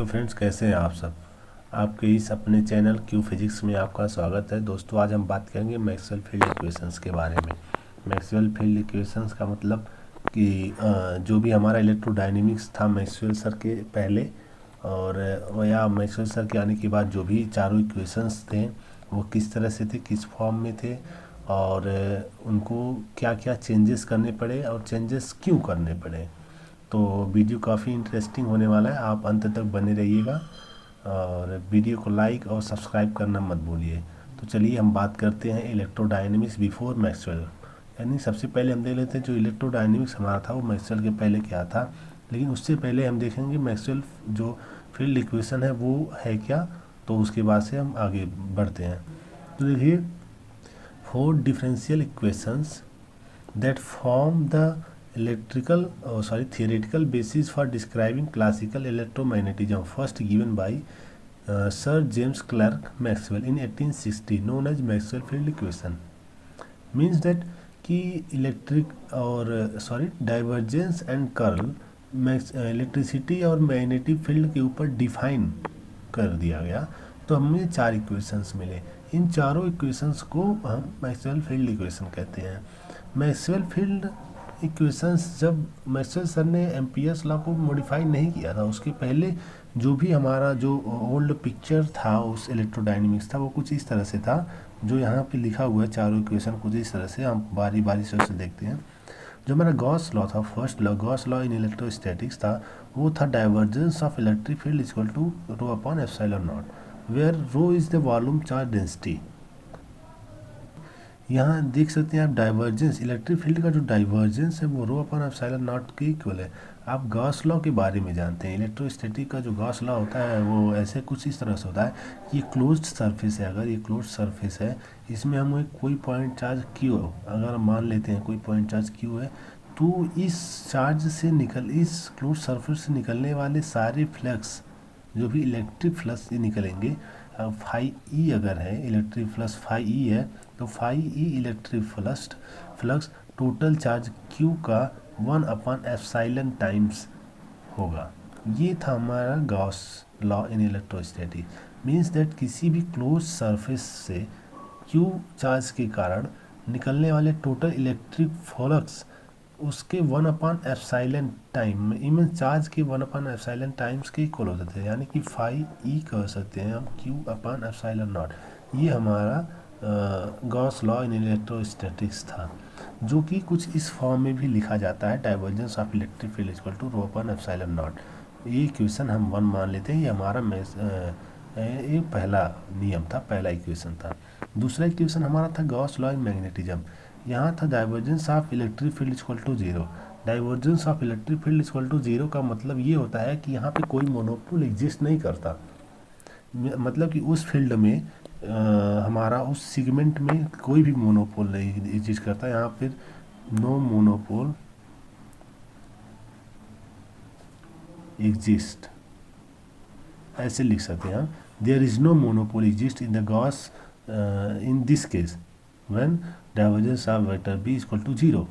Friends, कैसे हैं आप सब। आपके इस अपने चैनल क्यू फिजिक्स में आपका स्वागत है। दोस्तों, आज हम बात करेंगे मैक्सवेल फील्ड इक्वेशंस के बारे में। मैक्सवेल फील्ड इक्वेशंस का मतलब कि जो भी हमारा इलेक्ट्रोडायनेमिक्स था मैक्सवेल सर के पहले और या मैक्सवेल सर के आने के बाद जो भी चारों इक्वेशंस थे वो किस तरह से थे, किस फॉर्म में थे और उनको क्या क्या चेंजेस करने पड़े और चेंजेस क्यों करने पड़े। तो वीडियो काफ़ी इंटरेस्टिंग होने वाला है, आप अंत तक बने रहिएगा और वीडियो को लाइक और सब्सक्राइब करना मत भूलिए। तो चलिए हम बात करते हैं इलेक्ट्रोडायनेमिक्स बिफोर मैक्सवेल। यानी सबसे पहले हम देख लेते हैं जो इलेक्ट्रोडायनेमिक्स हमारा था वो मैक्सवेल के पहले क्या था, लेकिन उससे पहले हम देखेंगे मैक्सवेल जो फील्ड इक्वेशन है वो है क्या, तो उसके बाद से हम आगे बढ़ते हैं। तो देखिए, 4 differential equations that form the theoretical basis for describing classical electromagnetism, first given by Sir James Clerk Maxwell in 1860, known as Maxwell field equation। means that कि इलेक्ट्रिक और डाइवर्जेंस एंड कर्ल इलेक्ट्रिसिटी और magnetic field के ऊपर define कर दिया गया। तो हमें 4 इक्वेशंस मिले। इन चारों इक्वेशंस को हम मैक्सवेल फील्ड इक्वेशन कहते हैं। मैक्सवेल फील्ड इक्वेशंस जब मैक्सवेल सर ने एम्पियर्स लॉ को मॉडिफाई नहीं किया था, उसके पहले जो भी हमारा जो ओल्ड पिक्चर था उस इलेक्ट्रोडायनेमिक्स था वो कुछ इस तरह से था। जो यहाँ पे लिखा हुआ है चारों इक्वेशन कुछ इस तरह से, हम बारी बारी से उसे देखते हैं। जो हमारा गॉस लॉ था, first law Gauss law in electrostatics था, वो था divergence of electric field equal to rho upon epsilon naught, where rho is the volume charge density. यहाँ देख सकते हैं आप डाइवर्जेंस, इलेक्ट्रिक फील्ड का जो डाइवर्जेंस है वो रो अपॉन एप्सिलॉन नॉट के इक्वल है। आप गॉस लॉ के बारे में जानते हैं, इलेक्ट्रोस्टैटिक का जो गॉस लॉ होता है वो ऐसे कुछ इस तरह से होता है। ये क्लोज्ड सरफेस है, अगर ये क्लोज्ड सरफेस है इसमें हम कोई पॉइंट चार्ज क्यू, अगर हम मान लेते हैं कोई पॉइंट चार्ज क्यू है, तो इस चार्ज से इस क्लोज्ड सरफेस से निकलने वाले सारे फ्लक्स जो भी इलेक्ट्रिक फ्लक्स निकलेंगे, फाई ई अगर है इलेक्ट्रिक फ्लक्स फाई ई है तो phi e electric flux total charge q का 1 अपॉन एप्सिलॉन टाइम्स होगा। ये था हमारा Gauss law in electrostatic. Means that किसी भी क्लोज सरफेस से क्यू चार्ज के कारण निकलने वाले टोटल इलेक्ट्रिक फ्लक्स उसके 1 अपॉन एप्सिलॉन टाइम में इवन चार्ज के 1 अपॉन एप्सिलॉन टाइम्स के इक्वल होते थे, यानी कि फाई ई कह सकते हैं हम क्यू अपॉन एप्सिलॉन नॉट। ये हमारा गॉस लॉ इन इलेक्ट्रोस्टैटिक्स था, जो कि कुछ इस फॉर्म में भी लिखा जाता है, divergence of electric field equal to rho upon epsilon naught. ये इक्वेशन हम 1 मान लेते हैं, ये हमारा ये पहला नियम था, पहला इक्वेशन था। दूसरा इक्वेशन हमारा था गॉस लॉ इन मैग्नेटिज्म। यहाँ था divergence of electric field equal to 0। Divergence of electric field equal to 0 का मतलब ये होता है कि यहाँ पे कोई मोनोपोल एग्जिस्ट नहीं करता, मतलब कि उस फील्ड में हमारा उस सेगमेंट में कोई भी मोनोपोल नहीं एग्जिस्ट करता। यहाँ पर नो मोनोपोल एग्जिस्ट ऐसे लिख सकते हैं हम। There is no monopole exist in the Gauss in this case when divergence of vector B equal to 0।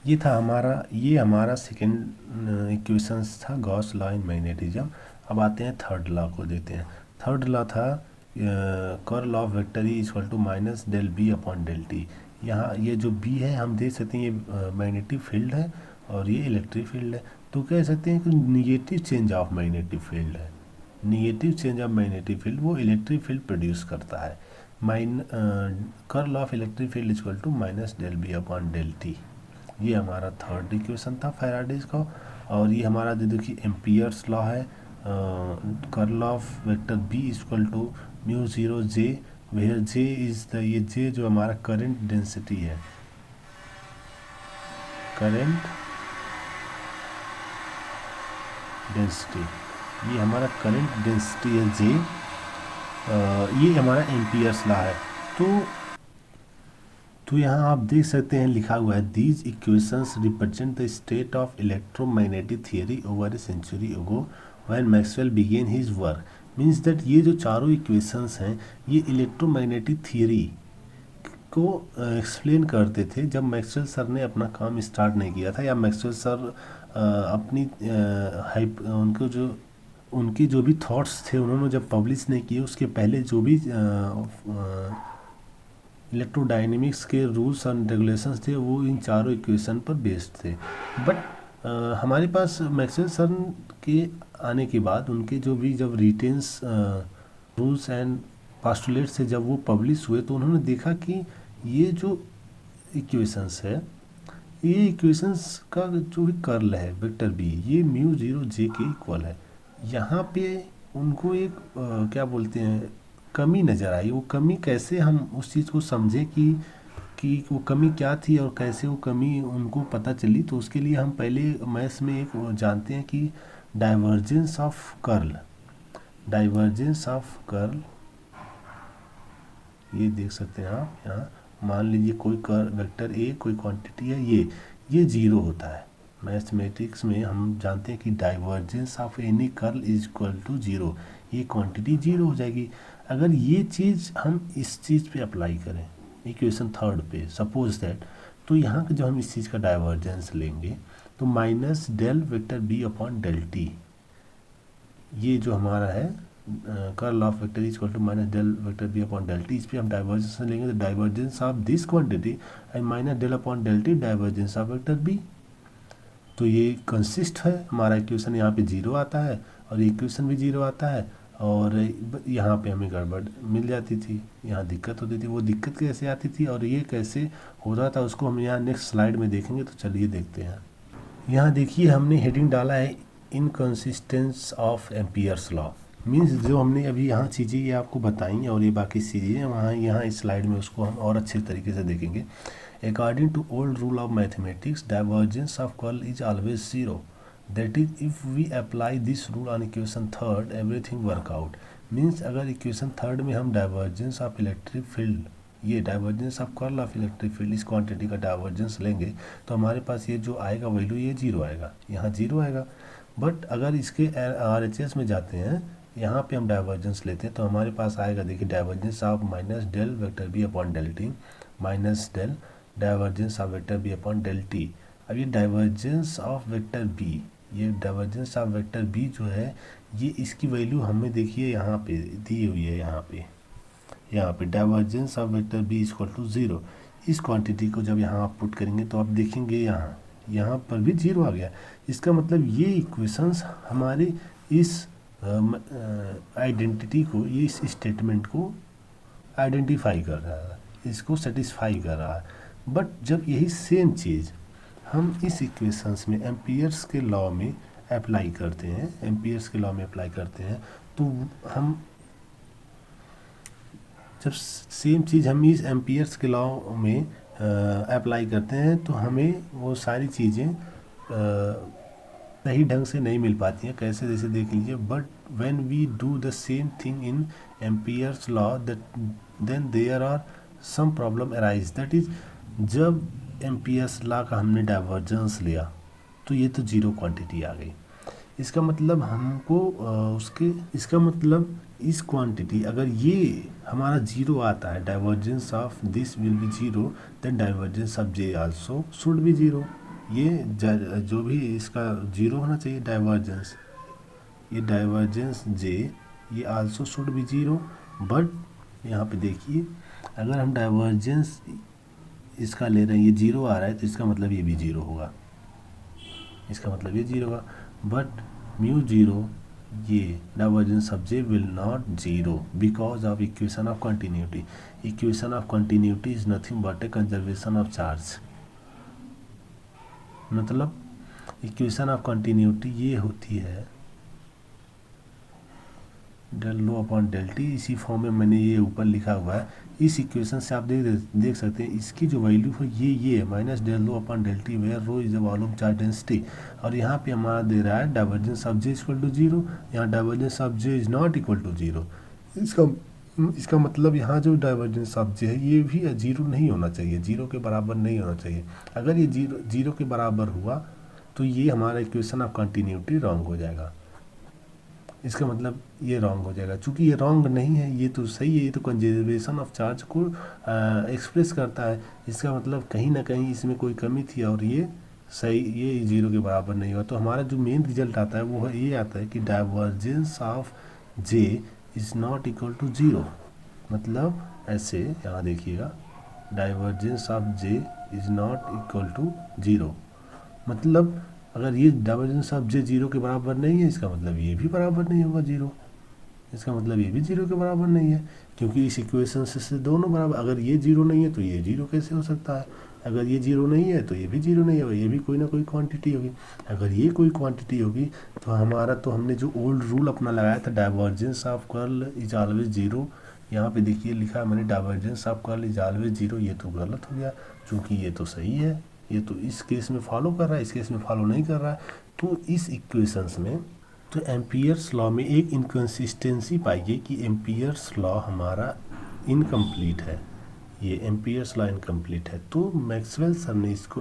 ये हमारा सेकेंड इक्वेशंस था गॉस लॉ इन मैग्नेटिज्म। अब आते हैं थर्ड लॉ को देखते हैं। थर्ड लॉ था curl of vector e equal to minus del B upon del T. यहाँ ये जो बी है हम देख सकते हैं ये मैग्नेटिक फील्ड है और ये इलेक्ट्रिक फील्ड है, तो कह सकते हैं कि negative change of magnetic field है। Negative change of magnetic field वो इलेक्ट्रिक फील्ड प्रोड्यूस करता है। Curl of electric field equal to minus del B upon del T. ये हमारा थर्ड इक्वेशन था फैराडेज का। और ये हमारा जो देखिए एम्पियर्स लॉ है, curl of vector B equal to mu 0 j, where j is the, ये जे जो हमारा करंट डेंसिटी है, करंट डेंसिटी, ये हमारा करंट डेंसिटी है जे। ये हमारा एम्पियर्स लॉ है। तो यहाँ आप देख सकते हैं लिखा हुआ है these equations represent the state of electromagnetic theory over a century ago when Maxwell began his work. Means that ये जो चारों इक्वेशंस हैं ये इलेक्ट्रोमैग्नेटिक थियरी को एक्सप्लेन करते थे जब मैक्सवेल सर ने अपना काम स्टार्ट नहीं किया था, या मैक्सवेल सर अपनी उनको जो उनके जो भी थॉट्स थे उन्होंने जब पब्लिश नहीं किए उसके पहले जो भी इलेक्ट्रोडायनेमिक्स के रूल्स एंड रेगुलेशंस थे वो इन चारों इक्वेशन पर बेस्ड थे। बट हमारे पास मैक्सवेल सर के आने के बाद उनके जो भी जब रिटेंस रूल्स एंड पास्टुलेट्स से जब वो पब्लिश हुए तो उन्होंने देखा कि ये जो इक्वेशंस है, ये इक्वेशंस का जो भी कर्ल है वेक्टर बी, ये म्यू जीरो जे के इक्वल है। यहाँ पे उनको एक क्या बोलते हैं कमी नज़र आई। वो कमी कैसे हम उस चीज़ को समझें कि वो कमी क्या थी और कैसे वो कमी उनको पता चली, तो उसके लिए हम पहले मैथ्स में एक जानते हैं कि divergence of curl, divergence of curl ये देख सकते हैं आप यहाँ। मान लीजिए कोई वेक्टर ए कोई क्वांटिटी है, ये जीरो होता है। मैथमेटिक्स में हम जानते हैं कि divergence of any curl is equal to zero, ये क्वांटिटी जीरो हो जाएगी। अगर ये चीज़ हम इस चीज़ पे अप्लाई करें इक्वेशन थर्ड पे सपोज दैट, तो यहाँ का जो हम इस चीज़ का डाइवर्जेंस लेंगे तो minus del vector B upon del T, ये जो हमारा है curl of vector is equal to minus del vector B upon del T, इस पर हम डाइवर्जेंस लेंगे तो divergence of this quantity and minus del upon del T divergence of vector B. तो ये कंसिस्ट है हमारा इक्वेशन, यहाँ पे जीरो आता है और इक्वेशन भी जीरो आता है, और यहाँ पे हमें गड़बड़ मिल जाती थी, यहाँ दिक्कत होती थी। वो दिक्कत कैसे आती थी और ये कैसे होता था उसको हम यहाँ नेक्स्ट स्लाइड में देखेंगे। तो चलिए देखते हैं। यहाँ देखिए हमने हेडिंग डाला है inconsistence of Ampere's law. Means जो हमने अभी यहाँ चीज़ें ये आपको बताई और ये बाकी चीज़ें वहाँ यहाँ इस स्लाइड में उसको हम और अच्छे तरीके से देखेंगे। According to old rule of mathematics divergence of curl is always zero, that is if we apply this rule on equation third everything work out. Means अगर इक्वेशन थर्ड में हम डाइवर्जेंस ऑफ इलेक्ट्रिक फील्ड, ये divergence of curl of electric field, इस quantity का divergence लेंगे तो हमारे पास ये जो आएगा वैल्यू ये जीरो आएगा, यहाँ जीरो आएगा। बट अगर इसके RHS में जाते हैं, यहाँ पे हम डाइवर्जेंस लेते हैं तो हमारे पास आएगा, देखिए divergence of minus del vector B upon del T minus del divergence of vector B upon del T. अब ये डाइवर्जेंस ऑफ वेक्टर बी, ये डाइवर्जेंस ऑफ वेक्टर बी जो है ये इसकी वैल्यू हमें देखिए यहाँ पे दी हुई है, यहाँ पे divergence of vector B equal to zero. इस क्वांटिटी को जब यहाँ आप पुट करेंगे तो आप देखेंगे यहाँ पर भी जीरो आ गया। इसका मतलब ये इक्वेशंस हमारे इस आइडेंटिटी को, ये इस स्टेटमेंट को आइडेंटिफाई कर रहा है, इसको सेटिस्फाई कर रहा है। बट जब यही सेम चीज़ हम इस इक्वेशंस में एम्पियर्स के लॉ में अप्लाई करते हैं, तो हम जब सेम चीज़ हम इस एम्पियर्स के लॉ में अप्लाई करते हैं तो हमें वो सारी चीज़ें सही ढंग से नहीं मिल पाती हैं। कैसे, जैसे देख लीजिए, but when we do the same thing in Ampere's law then there are some problem arise. That is, जब एम्पियर्स लॉ का हमने डाइवर्जेंस लिया तो ये तो जीरो क्वांटिटी आ गई। इसका मतलब इसका मतलब इस क्वांटिटी अगर ये हमारा जीरो आता है, divergence of this will be zero, then divergence of J also should be zero. ये जो भी इसका जीरो होना चाहिए डाइवर्जेंस, ये डाइवर्जेंस जे ये also should be zero. But यहाँ पे देखिए अगर हम डाइवर्जेंस इसका ले रहे हैं, ये जीरो आ रहा है तो इसका मतलब ये भी जीरो होगा, बट म्यू जीरो, ये divergence of J will not zero because of equation of continuity. Equation of continuity is nothing but A conservation of charge. मतलब इक्वेशन ऑफ कंटिन्यूटी ये होती है del rho upon del T, इसी form में मैंने ये ऊपर लिखा हुआ है। इस इक्वेशन से आप देख सकते हैं इसकी जो वैल्यू है ये है minus del rho upon del T where rho is the volume charge density, और यहाँ पे हमारा दे रहा है divergence of J equal to zero. यहाँ divergence of J is not equal to zero. इसका मतलब यहाँ जो डाइवर्जेंस ऑफ जे है ये भी जीरो नहीं होना चाहिए, जीरो के बराबर नहीं होना चाहिए। अगर ये जीरो के बराबर हुआ तो ये हमारा इक्वेशन ऑफ कंटिन्यूटी रॉन्ग हो जाएगा। इसका मतलब ये रॉन्ग हो जाएगा, चूँकि ये रॉन्ग नहीं है, ये तो सही है, ये तो कंजर्वेशन ऑफ चार्ज को एक्सप्रेस करता है। इसका मतलब कहीं ना कहीं इसमें कोई कमी थी और ये सही, ये जीरो के बराबर नहीं हुआ, तो हमारा जो मेन रिजल्ट आता है वो ये आता है कि divergence of J is not equal to zero. मतलब ऐसे यहाँ देखिएगा, divergence of J is not equal to zero, मतलब अगर ये डाइवर्जेंस ऑफ जे जीरो के बराबर नहीं है, इसका मतलब ये भी बराबर नहीं होगा जीरो, इसका मतलब ये भी जीरो के बराबर नहीं है, क्योंकि इस इक्वेशन से दोनों बराबर, अगर ये जीरो नहीं है तो ये जीरो कैसे हो सकता है, अगर ये जीरो नहीं है तो ये भी जीरो नहीं होगा, ये भी कोई ना कोई क्वांटिटी होगी। अगर ये कोई क्वांटिटी होगी तो हमारा, तो हमने जो ओल्ड रूल अपना लगाया था divergence of curl is always zero, यहाँ पे देखिए लिखा है मैंने divergence of curl is always zero, ये तो गलत हो गया, क्योंकि ये तो सही है, ये तो इस केस में फॉलो कर रहा है, इस केस में फॉलो नहीं कर रहा है। तो इस इक्वेशंस में तो एम्पियर्स लॉ में एक इनकन्सिस्टेंसी पाइए कि एम्पियर्स लॉ हमारा इनकम्प्लीट है, ये एम्पियर्स लॉ इनकम्प्लीट है। तो मैक्सवेल सर ने इसको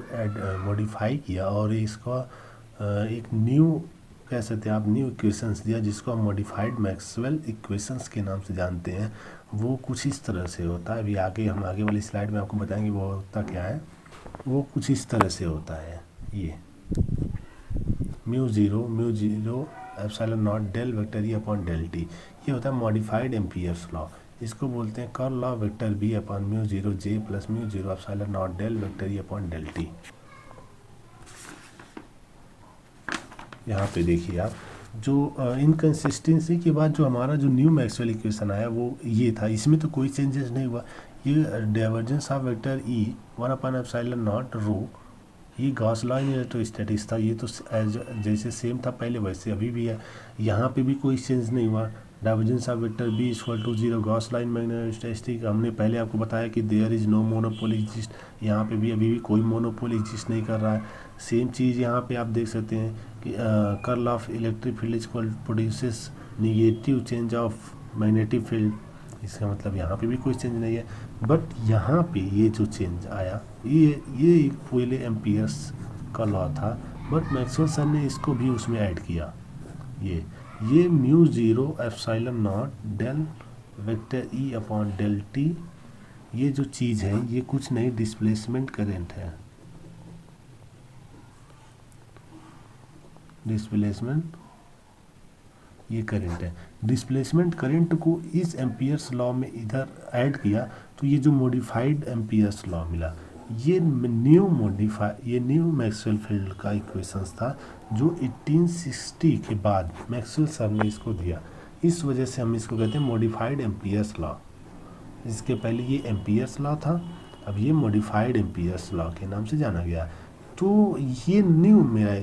मॉडिफाई किया और इसका एक न्यू, कह सकते हैं आप, न्यू इक्वेशंस दिया, जिसको हम मॉडिफाइड मैक्सवेल इक्वेशंस के नाम से जानते हैं। वो कुछ इस तरह से होता है, अभी हम आगे वाली स्लाइड में आपको बताएंगे वो होता क्या है। वो कुछ इस तरह से होता है, ये mu zero epsilon not del vector E upon del T, ये होता है मॉडिफाइड एम्पियर्स लॉ। इसको बोलते हैं curl law vector B upon mu zero J plus mu zero epsilon not del vector E upon del T. यहाँ पे देखिए आप, जो इनकन्सिस्टेंसी के बाद जो हमारा जो न्यू मैक्सवेल इक्वेशन आया वो ये था, इसमें तो कोई चेंजेस नहीं हुआ। ये divergence of vector E one upon epsilon not rho, ये गॉस लॉ इन इलेक्ट्रोस्टैटिक्स था, ये तो जैसे सेम था पहले वैसे अभी भी है, यहाँ पे भी कोई चेंज नहीं हुआ। Divergence of vector B equal to zero, Gauss law in magnetostatics, हमने पहले आपको बताया कि there is no monopole exist, यहाँ पे भी अभी भी कोई मोनोपोल एग्जिस्ट नहीं कर रहा है। सेम चीज़ यहाँ पे आप देख सकते हैं कि curl of electric field equal produces negative change of magnetic field, इसका मतलब यहाँ पे भी कोई चेंज नहीं है। बट यहाँ पे ये जो चेंज आया, ये एक पहले एम्पियर्स का लॉ था, बट मैक्सवेल सर ने इसको भी उसमें ऐड किया। ये mu zero epsilon not del vector E upon del T, ये जो चीज़ है ये कुछ नहीं, डिस्प्लेसमेंट करंट है, डिस्प्लेसमेंट ये करंट है। डिस्प्लेसमेंट करंट को इस एम्पियर्स लॉ में इधर ऐड किया तो ये जो मॉडिफाइड एम्पियर्स लॉ मिला, ये न्यू मैक्सवेल फील्ड का इक्वेशंस था जो 1860 के बाद मैक्सवेल सर ने इसको दिया। इस वजह से हम इसको कहते हैं मॉडिफाइड एम्पियर्स लॉ। इसके पहले ये एम्पियर्स लॉ था, अब ये मॉडिफाइड एम्पियर्स लॉ के नाम से जाना गया। तो ये न्यू मेरा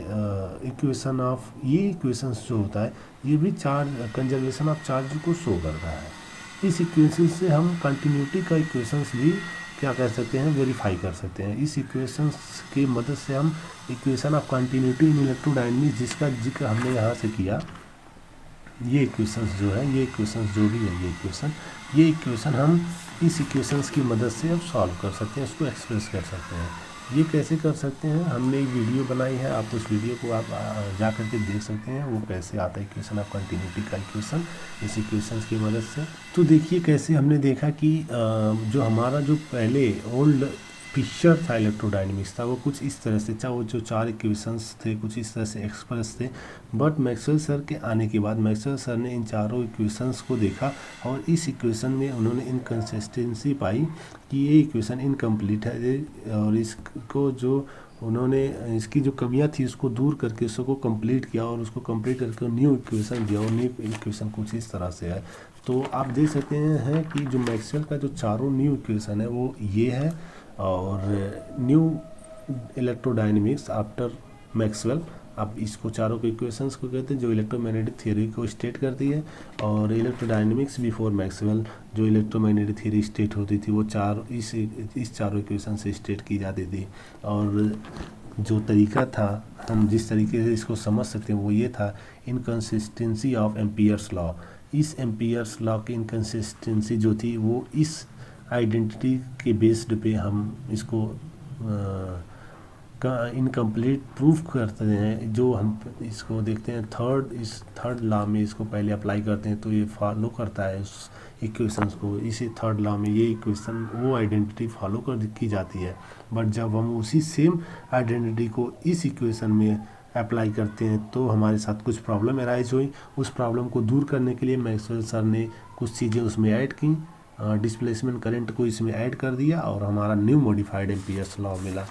इक्वेशन ऑफ, ये इक्वेशंस जो होता है ये भी चार्ज कंजर्वेशन ऑफ चार्ज को शो करता है। इस इक्वेशन से हम कंटिन्यूटी का इक्वेशंस भी क्या कर सकते हैं, वेरीफाई कर सकते हैं। इस इक्वेशंस की मदद से हम equation of continuity in electrodynamics, जिसका जिक्र हमने यहाँ से किया, ये इक्वेशंस जो है, ये इक्वेशंस जो भी है, ये इक्वेशन हम इस इक्वेशंस की मदद से अब सॉल्व कर सकते हैं, इसको एक्सप्रेस कर सकते हैं। ये कैसे कर सकते हैं, हमने एक वीडियो बनाई है, आप उस वीडियो को आप जा करके देख सकते हैं, वो कैसे आता है इक्वेशन ऑफ कंटिन्यूटी का इक्वेशन इस इक्वेशंस की मदद से। तो देखिए कैसे हमने देखा कि जो हमारा जो पहले ओल्ड पिक्चर था इलेक्ट्रोडायनेमिक्स था, वो कुछ इस तरह से था, वो जो चार इक्वेशंस थे कुछ इस तरह से एक्सप्रेस थे। बट मैक्सवेल सर के आने के बाद मैक्सवेल सर ने इन चारों इक्वेशंस को देखा और इस इक्वेशन में उन्होंने इनकन्सिस्टेंसी पाई कि ये इक्वेशन इनकम्प्लीट है, और इसको जो उन्होंने इसकी जो कमियां थी उसको दूर करके उसको कंप्लीट किया, और उसको कंप्लीट करके न्यू इक्वेशन दिया, और न्यू इक्वेशन कुछ इस तरह से है। तो आप देख सकते हैं कि जो मैक्सवेल का जो चारों न्यू इक्वेशन है वो ये है, और न्यू इलेक्ट्रोडायनेमिक्स आफ्टर मैक्सवेल, अब इसको चारों के इक्वेशंस को कहते हैं जो इलेक्ट्रोमैग्नेटिक थ्योरी को स्टेट करती है, और इलेक्ट्रोडायनेमिक्स बिफोर मैक्सवेल जो इलेक्ट्रोमैग्नेटिक थ्योरी स्टेट होती थी वो इस चारों इक्वेशन से स्टेट की जाती थी। और जो तरीका था, हम जिस तरीके से इसको समझ सकते हैं वो ये था, इनकन्सिस्टेंसी ऑफ एम्पियर्स लॉ। इस एम्पियर्स लॉ की इनकन्सिस्टेंसी जो थी वो इस आइडेंटिटी के बेस्ड पे हम इसको इनकम्प्लीट प्रूफ करते हैं। जो हम इसको देखते हैं थर्ड लॉ में इसको पहले अप्लाई करते हैं तो ये फॉलो करता है उस इक्वेशंस को। इसी थर्ड लॉ में ये इक्वेशन वो आइडेंटिटी फॉलो की जाती है। बट जब हम उसी सेम आइडेंटिटी को इस इक्वेशन में अप्लाई करते हैं तो हमारे साथ कुछ प्रॉब्लम अराइज हुई। उस प्रॉब्लम को दूर करने के लिए मैक्सवेल सर ने कुछ चीज़ें उसमें ऐड की, डिस्प्लेसमेंट करंट को इसमें ऐड कर दिया और हमारा न्यू मॉडिफाइड एम्पियर्स लॉ मिला,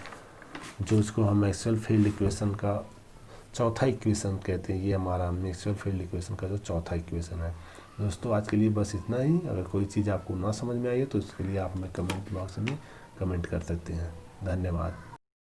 जो इसको हम मैक्सवेल फील्ड इक्वेशन का चौथा इक्वेशन कहते हैं। ये हमारा मैक्सवेल फील्ड इक्वेशन का जो चौथा इक्वेशन है। दोस्तों आज के लिए बस इतना ही। अगर कोई चीज़ आपको ना समझ में आई है तो इसके लिए आप हमें कमेंट बॉक्स में कमेंट कर सकते हैं। धन्यवाद।